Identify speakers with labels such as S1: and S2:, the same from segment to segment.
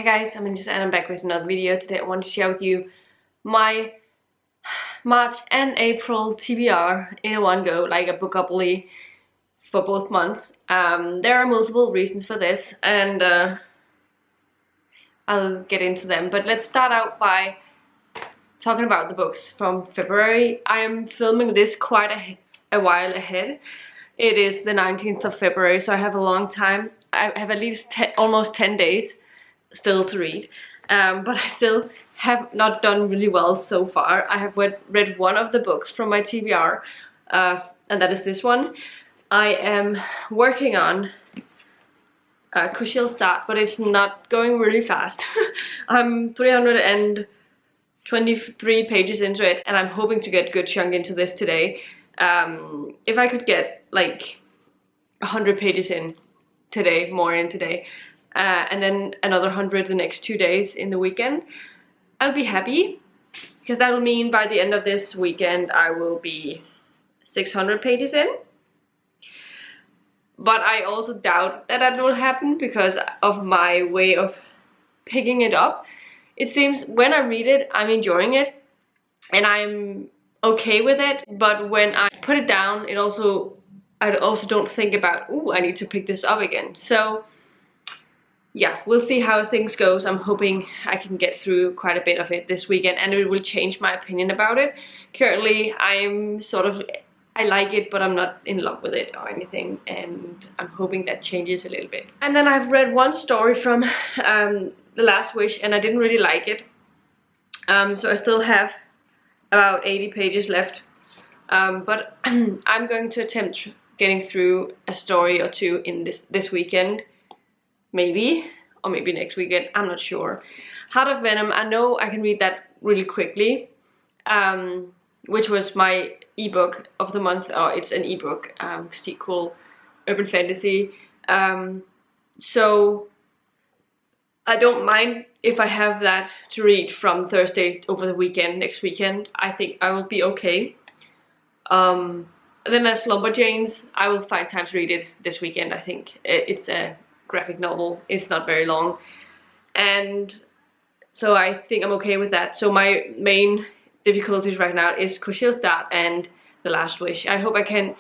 S1: Hi guys, I'm Anissa and I'm back with another video. Today I want to share with you my March and April TBR in one go, like a Bookopoly for both months. There are multiple reasons for this and I'll get into them, but let's start out by talking about the books from February. I am filming this quite a while ahead. It is the 19th of February, so I have a long time. I have at least almost 10 days still to read, but I still have not done really well so far. I have read one of the books from my TBR, and that is this one. I am working on Cushion Start, but it's not going really fast. I'm 323 pages into it, and I'm hoping to get a good chunk into this today. If I could get like 100 pages in today, more in today, and then another 100 the next 2 days in the weekend, I'll be happy, because that will mean by the end of this weekend I will be 600 pages in. But I also doubt that that will happen because of my way of picking it up. It seems when I read it, I'm enjoying it and I'm okay with it, but when I put it down, I also don't think about, ooh, I need to pick this up again. So yeah, we'll see how things goes. I'm hoping I can get through quite a bit of it this weekend and it will change my opinion about it. Currently, I'm sort of, I like it, but I'm not in love with it or anything, and I'm hoping that changes a little bit. And then I've read one story from The Last Wish and I didn't really like it. So I still have about 80 pages left. But I'm going to attempt getting through a story or two in this weekend. Maybe, or maybe next weekend, I'm not sure. Heart of Venom, I know I can read that really quickly, which was my ebook of the month, or it's an ebook, sequel, urban fantasy. So I don't mind if I have that to read from Thursday over the weekend, next weekend. I think I will be okay. And then there's Lumberjanes. I will find time to read it this weekend. I think it's a graphic novel. It's not very long, and so I think I'm okay with that. So my main difficulties right now is Cushion Start and The Last Wish. I hope I can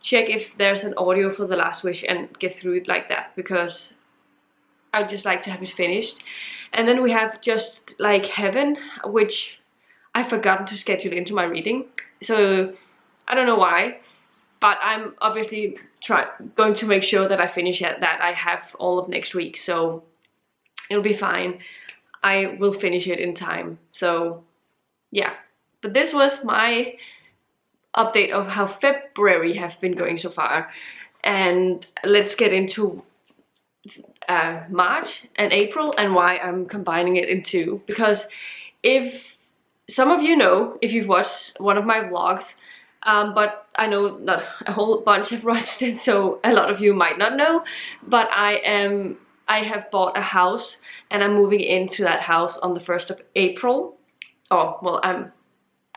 S1: check if there's an audio for The Last Wish and get through it like that, because I'd just like to have it finished. And then we have Just Like Heaven, which I've forgotten to schedule into my reading, so I don't know why. But I'm obviously going to make sure that I finish it, that I have all of next week, so it'll be fine. I will finish it in time, so yeah. But this was my update of how February have been going so far. And let's get into March and April and why I'm combining it in two. Because if some of you know, if you've watched one of my vlogs, but I know not a whole bunch have watched it, so a lot of you might not know, but I have bought a house and I'm moving into that house on the 1st of April. Oh, well,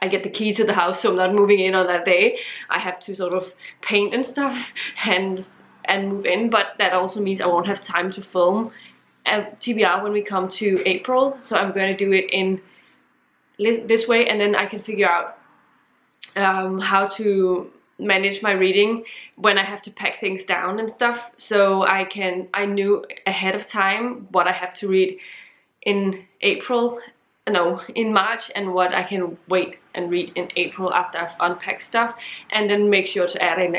S1: I get the key to the house, so I'm not moving in on that day. I have to sort of paint and stuff and move in, but that also means I won't have time to film a TBR when we come to April, so I'm going to do it in this way, and then I can figure out how to manage my reading when I have to pack things down and stuff, so I knew ahead of time what I have to read in in March, and what I can wait and read in April after I've unpacked stuff, and then make sure to add in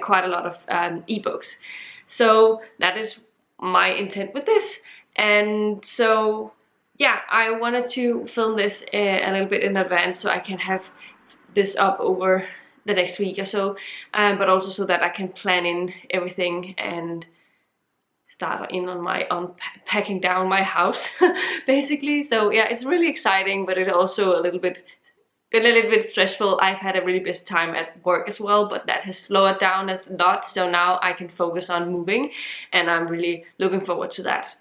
S1: quite a lot of ebooks. So that is my intent with this. And so yeah, I wanted to film this a little bit in advance so I can have this up over the next week or so, but also so that I can plan in everything and start in on my unpacking down my house basically. So yeah, it's really exciting, but it's also been a little bit stressful. I've had a really busy time at work as well, but that has slowed down a lot, so now I can focus on moving, and I'm really looking forward to that.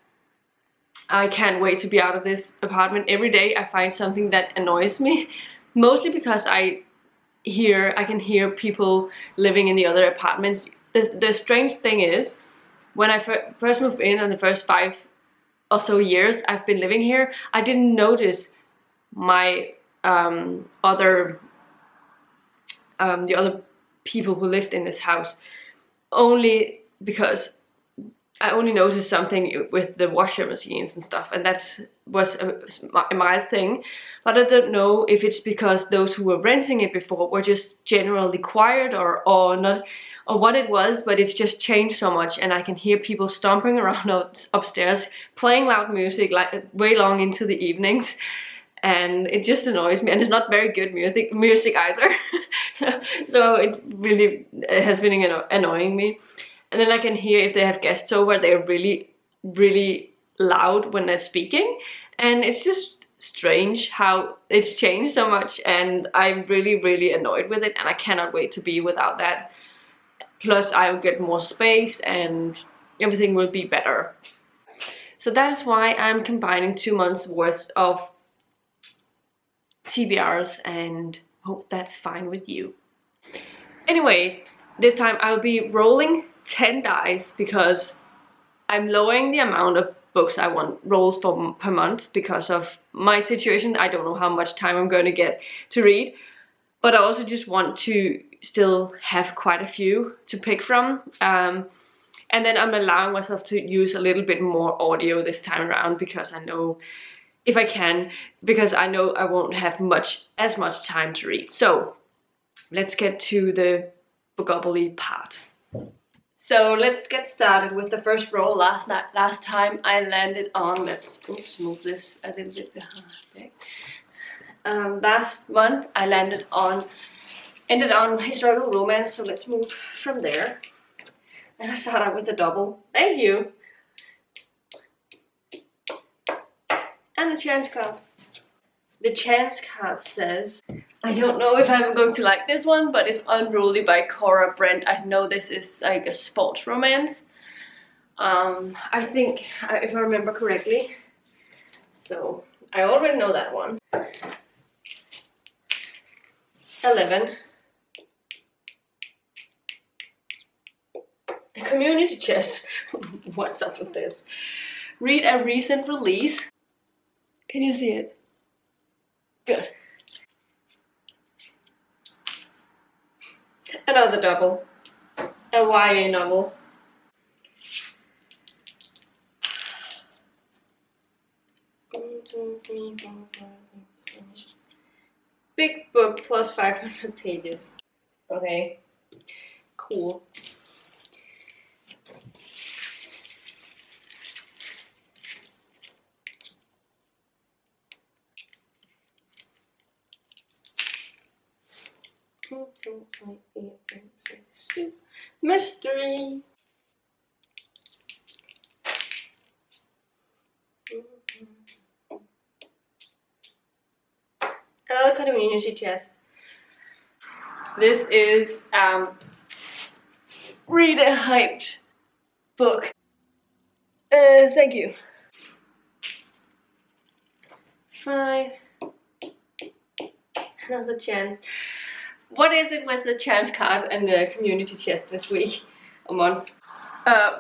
S1: I can't wait to be out of this apartment. Every day I find something that annoys me, mostly because I can hear people living in the other apartments. The strange thing is, when I first moved in the first 5 or so years I've been living here, I didn't notice my other the other people who lived in this house, only because I only noticed something with the washer machines and stuff, and that was a mild thing. But I don't know if it's because those who were renting it before were just generally quiet or not, or what it was, but it's just changed so much, and I can hear people stomping around upstairs, playing loud music like way long into the evenings, and it just annoys me, and it's not very good music either. So it really has been annoying me. And then I can hear if they have guests over, they're really loud when they're speaking, and it's just strange how it's changed so much, and I'm really annoyed with it, and I cannot wait to be without that. Plus I'll get more space and everything will be better. So that is why I'm combining 2 months worth of TBRs, and hope that's fine with you. Anyway, this time I'll be rolling 10 dice because I'm lowering the amount of books I want rolls for per month because of my situation. I don't know how much time I'm going to get to read, but I also just want to still have quite a few to pick from. And then I'm allowing myself to use a little bit more audio this time around because I know if I can, because I know I won't have as much time to read. So let's get to the Bookopoly part. So let's get started with the first roll. Last time I landed on, let's move this a little bit behind. Last month I ended on historical romance, so let's move from there. And I start out with a double. Thank you. And a chance card. The chance card says, I don't know if I'm going to like this one, but it's Unruly by Cora Brent. I know this is like a sports romance. I think, if I remember correctly. So, I already know that one. 11. A community chest. What's up with this? Read a recent release. Can you see it? Good. Another double. A YA novel. Big book plus 500 pages. Okay. Cool. Mystery. Another community chest. This is read a hyped book. Thank you. 5. Another chance. What is it with the chance card and the community chest this week? A month.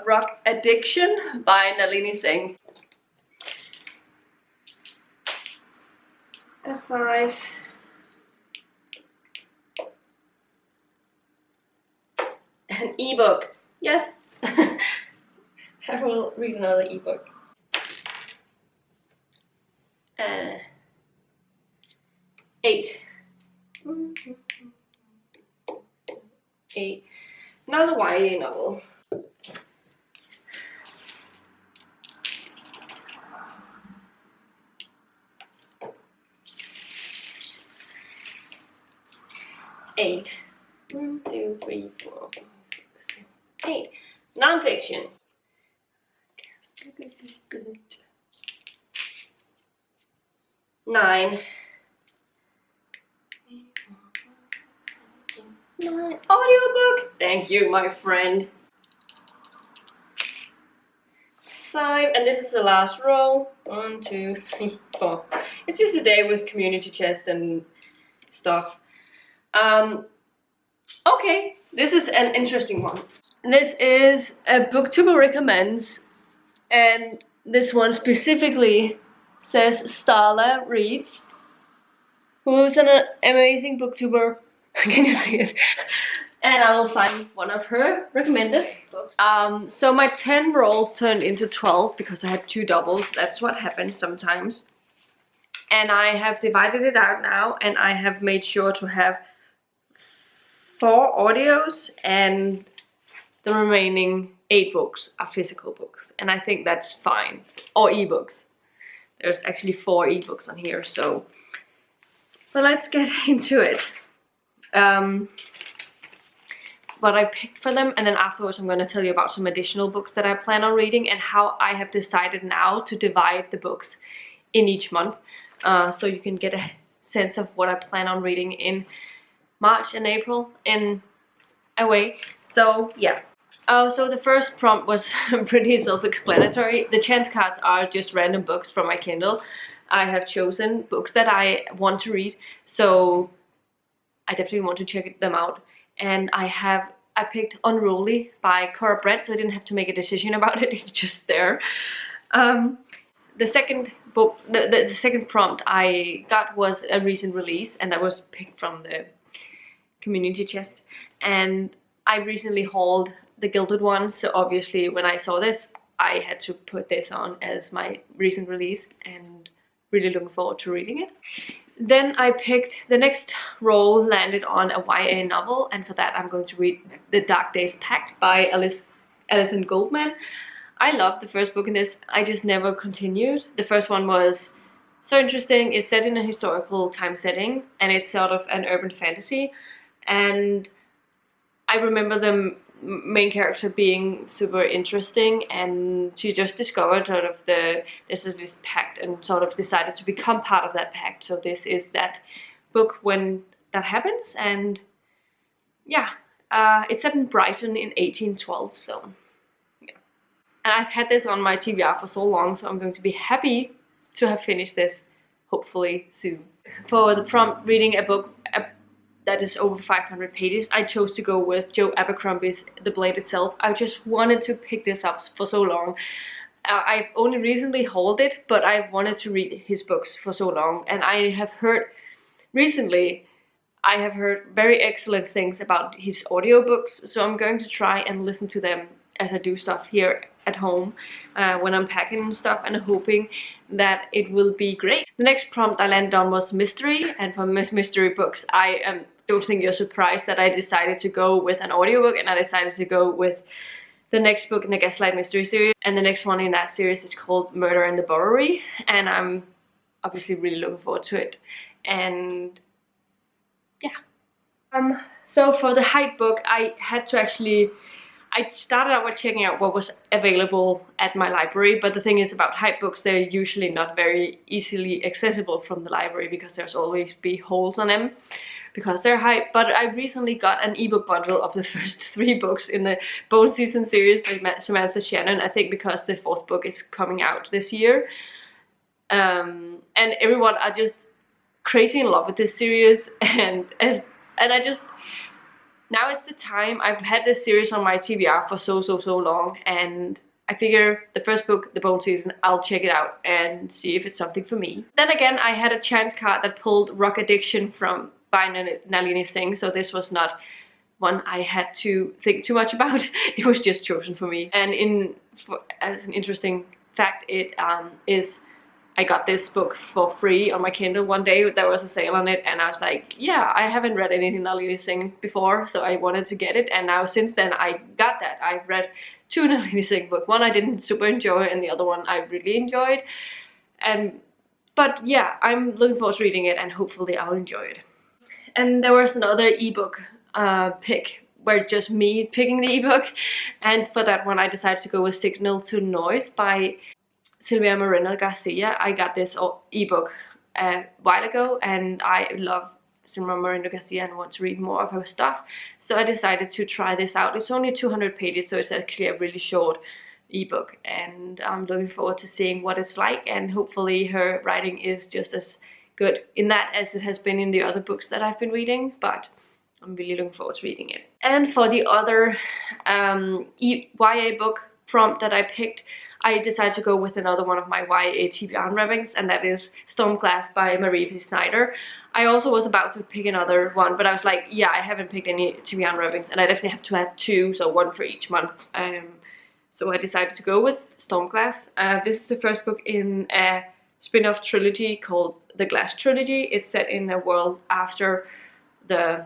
S1: Rock Addiction by Nalini Singh. A 5. An ebook. Yes. I will read another ebook. 8. 8. Another YA novel. Eight. 1, 2, 3, 4, 5, 6, 7, 8. Nonfiction. Good. 9. 9. Audiobook. Thank you, my friend. 5, and this is the last row. 1, 2, 3, 4. It's just a day with community chest and stuff. Okay, this is an interesting one. This is a booktuber recommends, and This one specifically says Starla Reed, who's an amazing booktuber. Can you see it? And I will find one of her recommended books. So my 10 rolls turned into 12 because I had 2 doubles. That's what happens sometimes. And I have divided it out now, and I have made sure to have 4 audios, and the remaining 8 books are physical books. And I think that's fine. Or ebooks. There's actually 4 ebooks on here, so... But let's get into it. What I picked for them, and then afterwards I'm going to tell you about some additional books that I plan on reading and how I have decided now to divide the books in each month, so you can get a sense of what I plan on reading in March and April in a way. So yeah. So the first prompt was pretty self-explanatory. The chance cards are just random books from my Kindle. I have chosen books that I want to read, so I definitely want to check them out. And I picked Unruly by Cora Brett, so I didn't have to make a decision about it. It's just there. The second book, the second prompt I got was a recent release, and that was picked from the community chest. And I recently hauled The Gilded One, so obviously when I saw this, I had to put this on as my recent release, and really looking forward to reading it. Then I picked, the next roll landed on a YA novel, and for that I'm going to read The Dark Days Pact by Alison Goldman. I loved the first book in this, I just never continued. The first one was so interesting. It's set in a historical time setting, and it's sort of an urban fantasy, and I remember the main character being super interesting, and she just discovered sort of this pact and sort of decided to become part of that pact. So this is that book when that happens, and yeah, it's set in Brighton in 1812, so yeah. And I've had this on my TBR for so long, so I'm going to be happy to have finished this hopefully soon. For the prompt reading a book that is over 500 pages, I chose to go with Joe Abercrombie's The Blade Itself. I just wanted to pick this up for so long. I've only recently hauled it, but I've wanted to read his books for so long, and I have heard recently, I have heard very excellent things about his audiobooks, so I'm going to try and listen to them as I do stuff here at home when I'm packing and stuff, and hoping that it will be great. The next prompt I landed on was mystery, and for mystery books, I don't think you're surprised that I decided to go with an audiobook, and I decided to go with the next book in the Gaslight Mystery series, and the next one in that series is called Murder in the Bowery, and I'm obviously really looking forward to it. And yeah. So for the Height book, I started out with checking out what was available at my library, but the thing is about Height books, they're usually not very easily accessible from the library because there's always be holes on them because they're Height. But I recently got an ebook bundle of the first 3 books in the Bone Season series by Samantha Shannon, I think because the 4th book is coming out this year. And everyone are just crazy in love with this series, and I just... Now it's the time. I've had this series on my TBR for so long, and I figure the first book, The Bone Season, I'll check it out and see if it's something for me. Then again, I had a chance card that pulled Rock Addiction by Nalini Singh, so this was not one I had to think too much about. It was just chosen for me. And as an interesting fact, I got this book for free on my Kindle one day. There was a sale on it, and I was like, yeah, I haven't read anything Nalini Singh before, so I wanted to get it. And now since then I got that. I've read 2 Nalini Singh books. One I didn't super enjoy, and the other one I really enjoyed. But yeah, I'm looking forward to reading it, and hopefully I'll enjoy it. And there was another ebook pick, where just me picking the ebook, and for that one I decided to go with Signal to Noise by Silvia Moreno Garcia. I got this ebook a while ago, and I love Silvia Moreno Garcia and want to read more of her stuff, so I decided to try this out. It's only 200 pages, so it's actually a really short ebook, and I'm looking forward to seeing what it's like, and hopefully her writing is just as good in that as it has been in the other books that I've been reading, but I'm really looking forward to reading it. And for the other YA book prompt that I picked, I decided to go with another one of my YA TBR readings, and that is Stormglass by Marie Snyder. I also was about to pick another one, but I was like, yeah, I haven't picked any TBR readings, and I definitely have to have 2, so 1 for each month. So I decided to go with Stormglass. This is the first book in a spin-off trilogy called the Glass Trilogy. It's set in a world after the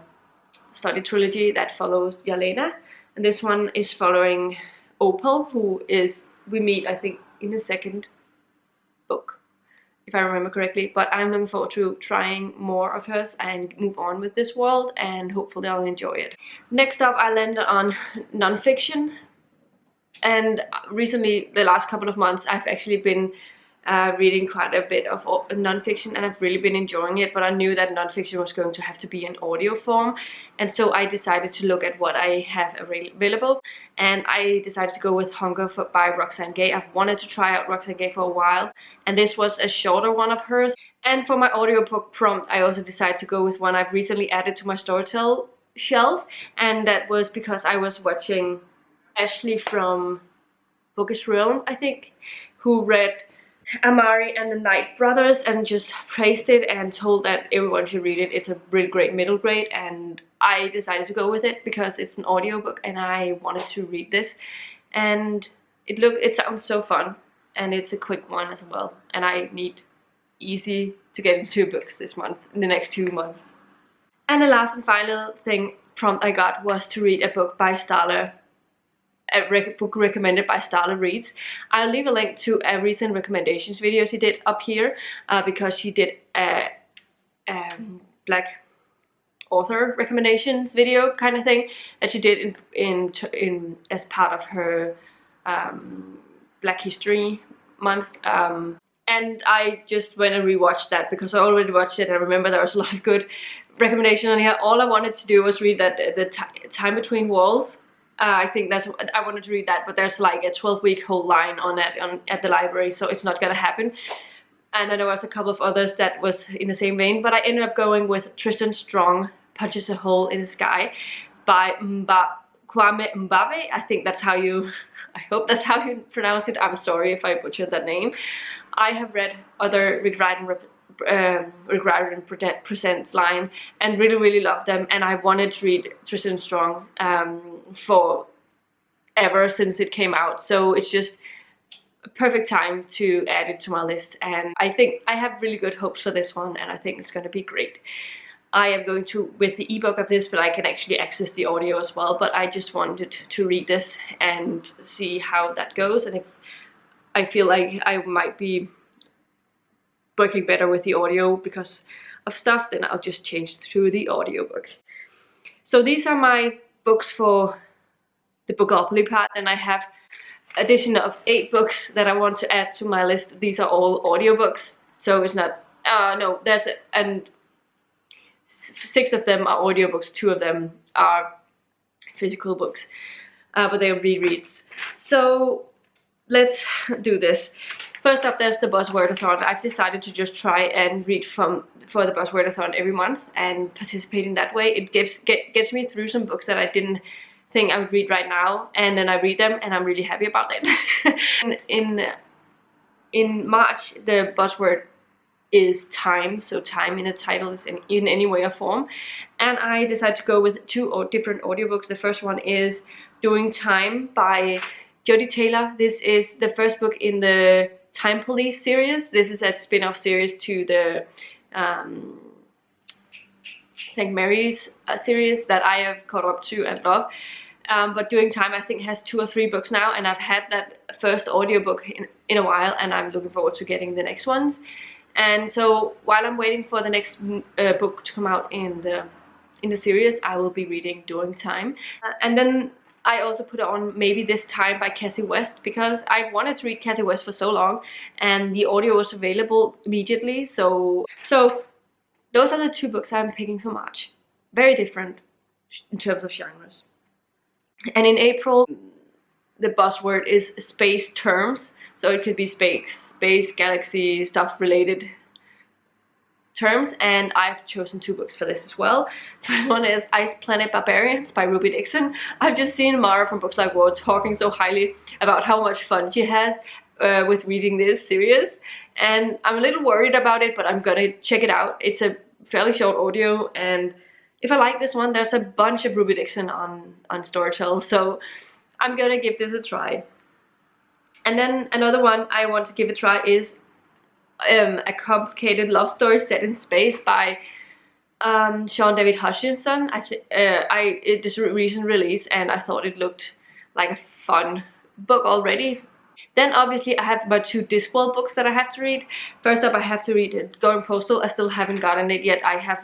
S1: study trilogy that follows Yelena, and this one is following Opal, who is, we meet I think in the second book, if I remember correctly, but I'm looking forward to trying more of hers and move on with this world, and hopefully I'll enjoy it. Next up, I landed on Nonfiction, and recently, the last couple of months, I've actually been reading quite a bit of nonfiction, and I've really been enjoying it, but I knew that nonfiction was going to have to be in audio form, and so I decided to look at what I have available, and I decided to go with Hunger by Roxane Gay. I've wanted to try out Roxane Gay for a while, and this was a shorter one of hers. And for my audiobook prompt, I also decided to go with one I've recently added to my Storytel shelf, and that was because I was watching Ashley from Bookish Realm, I think, who read Amari and the Night Brothers and just praised it and told that everyone should read it. It's a really great middle grade, and I decided to go with it because it's an audiobook and I wanted to read this, and it sounds so fun, and it's a quick one as well, and I need easy to get into books this month, in the next 2 months. And the last and final prompt I got was to read a book by Starla, a book recommended by Starla Reed. I'll leave a link to a recent recommendations video she did up here, because she did a Black author recommendations video kind of thing that she did in as part of her Black History Month. And I just went and rewatched that because I already watched it. I remember there was a lot of good recommendations on here. All I wanted to do was read that the Time Between Walls. I think that's what I wanted to read, that, but there's like a 12-week whole line on that at the library, so it's not gonna happen. And then there was a couple of others that was in the same vein, but I ended up going with Tristan Strong Punches a Hole in the Sky by Kwame Mbabe. I think that's how you, I hope that's how you pronounce it. I'm sorry if I butchered that name. I have read other Rick Riordan Presents line and really love them, and I wanted to read Tristan Strong for ever since it came out, so it's just a perfect time to add it to my list, and I think I have really good hopes for this one, and I think it's going to be great. I am going to with the ebook of this, but I can actually access the audio as well, but I just wanted to read this and see how that goes, and if I feel like I might be working better with the audio because of stuff, then I'll just change to the audiobook. So these are my books for the Bookopoly part, and I have addition of 8 books that I want to add to my list. These are all audiobooks, so it's not, no, and 6 of them are audiobooks, 2 of them are physical books, but they are rereads. So let's do this. First up, there's the Buzzwordathon. I've decided to just try and read for the Buzzwordathon every month and participate in that way. It gets me through some books that I didn't think I would read right now, and then I read them and I'm really happy about it. in March, the buzzword is time, so time in the title is in any way or form, and I decided to go with 2 different audiobooks. The first one is Doing Time by Jodi Taylor. This is the first book in the Time Police series. This is a spin-off series to the St. Mary's series that I have caught up to and love. But Doing Time, I think, has 2 or 3 books now, and I've had that first audiobook in a while, and I'm looking forward to getting the next ones. And so while I'm waiting for the next book to come out in the series, I will be reading Doing Time. And then I also put on Maybe This Time by Cassie West, because I've wanted to read Cassie West for so long, and the audio was available immediately. So those are the 2 books I'm picking for March. Very different in terms of genres. And in April, the buzzword is space terms. So it could be space, galaxy, stuff related terms, and I've chosen 2 books for this as well. First one is Ice Planet Barbarians by Ruby Dixon. I've just seen Mara from Books Like War talking so highly about how much fun she has, with reading this series, and I'm a little worried about it, but I'm gonna check it out. It's a fairly short audio, and if I like this one, there's a bunch of Ruby Dixon on Storytel, so I'm gonna give this a try. And then another one I want to give a try is a complicated love story set in space by Sean David Hutchinson. It is a recent release, and I thought it looked like a fun book already. Then obviously I have my 2 Discworld books that I have to read. First up, I have to read Going Postal. I still haven't gotten it yet. I have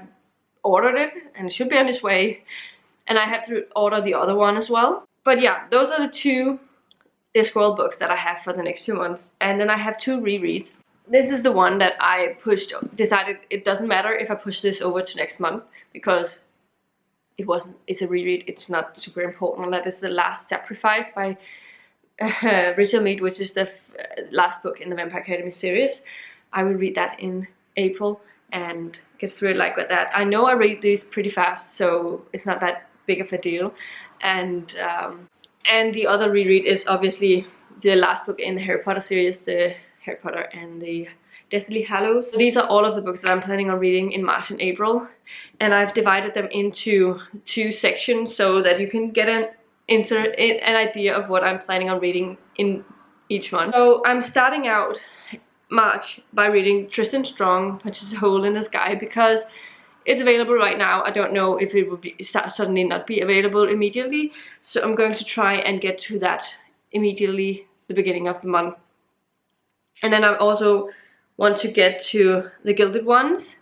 S1: ordered it and it should be on its way, and I have to order the other one as well. But yeah, those are the 2 Discworld books that I have for the next 2 months. And then I have 2 rereads. This is the one that I decided it doesn't matter if I push this over to next month, because it's a reread, it's not super important. That is The Last Sacrifice by Richard Mead, which is the last book in the Vampire Academy series. I will read that in April and get through it like that. I know I read these pretty fast, so it's not that big of a deal. And the other reread is obviously the last book in the Harry Potter series, the Harry Potter and the Deathly Hallows. So these are all of the books that I'm planning on reading in March and April, and I've divided them into 2 sections so that you can get an idea of what I'm planning on reading in each month. So I'm starting out March by reading Tristan Strong, which is A Hole in the Sky, because it's available right now. I don't know if it will suddenly not be available immediately, so I'm going to try and get to that immediately the beginning of the month. And then I also want to get to The Gilded Ones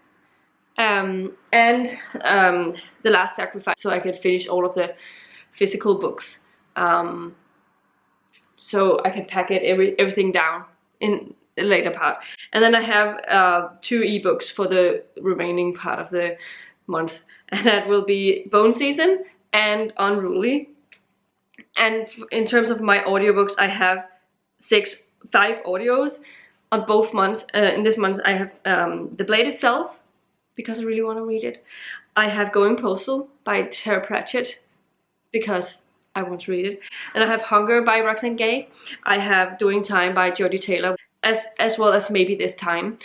S1: and The Last Sacrifice, so I can finish all of the physical books, so I can pack everything down in the later part. And then I have 2 ebooks for the remaining part of the month, and that will be Bone Season and Unruly. And in terms of my audiobooks, I have 5 audios on both months. In this month I have The Blade Itself, because I really want to read it. I have Going Postal by Tara Pratchett, because I want to read it. And I have Hunger by Roxane Gay. I have Doing Time by Jodie Taylor, as well as Maybe This Time.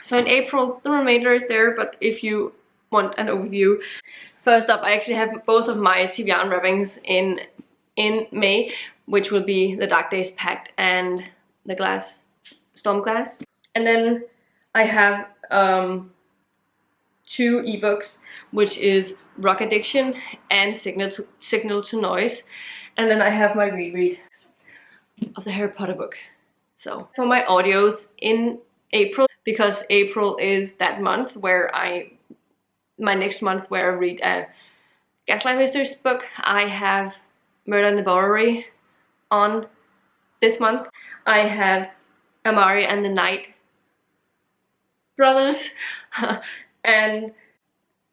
S1: So in April, the remainder is there, but if you want an overview. First up, I actually have both of my TBR unwrappings in May, which will be The Dark Days Pact and the Storm Glass. And then I have 2 ebooks, which is Rock Addiction and Signal to Noise. And then I have my reread of the Harry Potter book. So for my audios in April, because April is that month where my next month where I read a Gaslight Mysteries book, I have Murder in the Bowery on this month. I have Amari and the Night Brothers and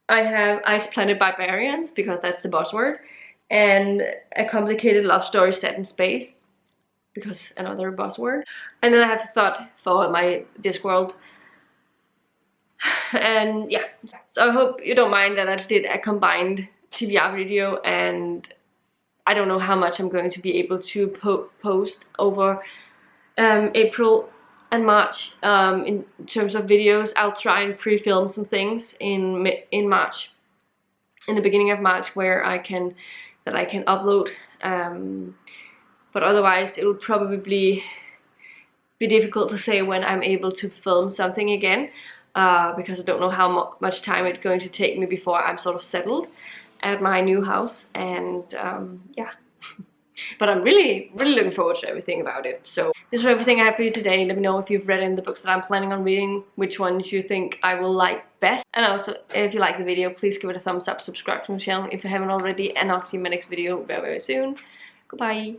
S1: I have Ice Planet Barbarians, because that's the buzzword, and A Complicated Love Story Set in Space, because another buzzword. And then I have Thought for my Discworld. And yeah, so I hope you don't mind that I did a combined TBR video, and I don't know how much I'm going to be able to post over April and March in terms of videos. I'll try and pre-film some things in March, in the beginning of March, where I can upload, but otherwise it will probably be difficult to say when I'm able to film something again, because I don't know how much time it's going to take me before I'm sort of settled at my new house. And yeah. But I'm really looking forward to everything about it. So this is everything I have for you today. Let me know if you've read any of the books that I'm planning on reading, which ones you think I will like best. And also, if you like the video, please give it a thumbs up, subscribe to my channel if you haven't already, and I'll see you in my next video very soon. Goodbye.